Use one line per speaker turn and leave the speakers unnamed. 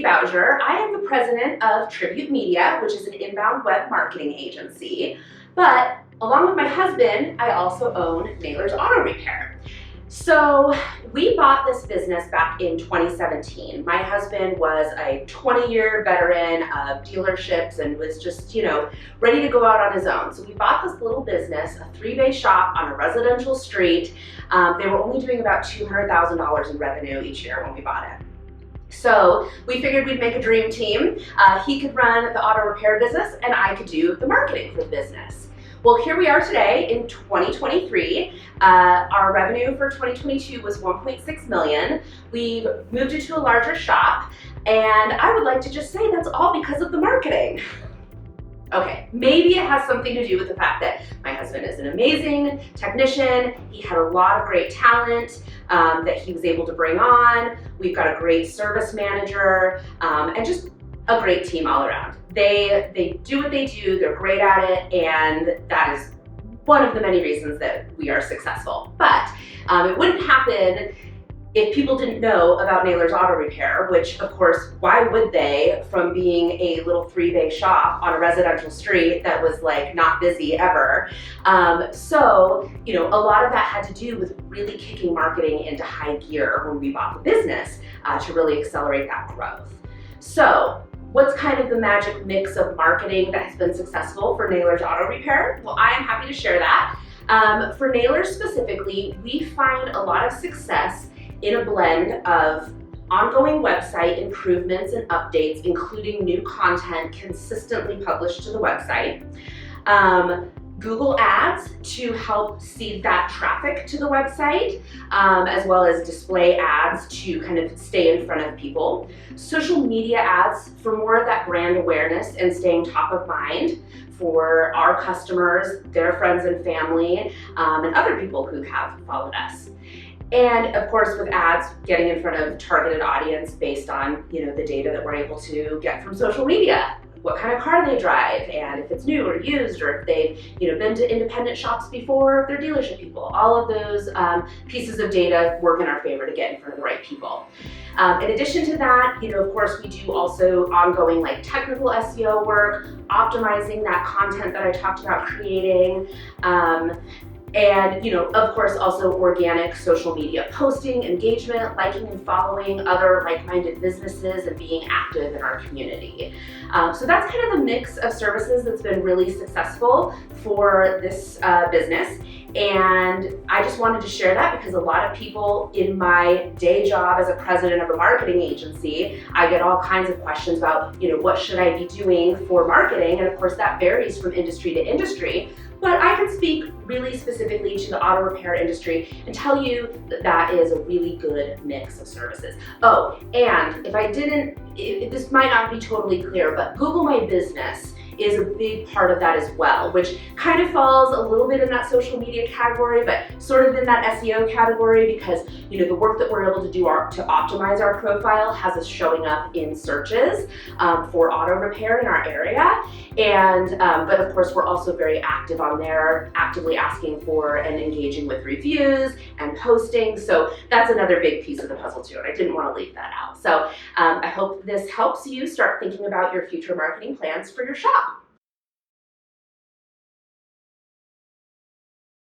Lindsey Bowshier. I am the president of Tribute Media, which is an inbound web marketing agency. But along with my husband, I also own Naylor's Auto Repair. So we bought this business back in 2017. My husband was a 20-year veteran of dealerships and was just, ready to go out on his own. So we bought this little business, a 3-bay shop on a residential street. They were only doing about $200,000 in revenue each year when we bought it. So we figured we'd make a dream team. He could run the auto repair business and I could do the marketing for the business. Well, here we are today in 2023. Our revenue for 2022 was $1.6 million. We've moved it to a larger shop, and I would like to just say that's all because of the marketing. Okay, maybe it has something to do with the fact that my husband is an amazing technician. He had a lot of great talent that he was able to bring on. We've got a great service manager and just a great team all around. They do what they do, they're great at it, and that is one of the many reasons that we are successful. But it wouldn't happen if people didn't know about Naylor's Auto Repair, which of course, why would they, from being a little 3-bay shop on a residential street that was like not busy ever. So, a lot of that had to do with really kicking marketing into high gear when we bought the business to really accelerate that growth. So, what's kind of the magic mix of marketing that has been successful for Naylor's Auto Repair? Well, I am happy to share that. For Naylor specifically, we find a lot of success in a blend of ongoing website improvements and updates, including new content consistently published to the website. Google Ads to help seed that traffic to the website, as well as display ads to kind of stay in front of people. Social media ads for more of that brand awareness and staying top of mind for our customers, their friends and family, and other people who have followed us. And of course, with ads, getting in front of targeted audience based on the data that we're able to get from social media. What kind of car they drive, and if it's new or used, or if they've been to independent shops before, if they're dealership people. All of those pieces of data work in our favor to get in front of the right people. In addition to that, of course, we do also ongoing like technical SEO work, optimizing that content that I talked about creating. And, of course, also organic social media posting, engagement, liking and following other like-minded businesses, and being active in our community. So that's kind of the mix of services that's been really successful for this business. And I just wanted to share that because a lot of people in my day job as a president of a marketing agency, I get all kinds of questions about, what should I be doing for marketing? And of course, that varies from industry to industry. But I can speak really specifically to the auto repair industry and tell you that that is a really good mix of services. Oh, and this might not be totally clear, but Google My Business is a big part of that as well, which kind of falls a little bit in that social media category, but sort of in that SEO category because, the work that we're able to do to optimize our profile has us showing up in searches for auto repair in our area. And, but of course, we're also very active on there, actively asking for and engaging with reviews and posting. So that's another big piece of the puzzle too, and I didn't want to leave that out. So I hope this helps you start thinking about your future marketing plans for your shop.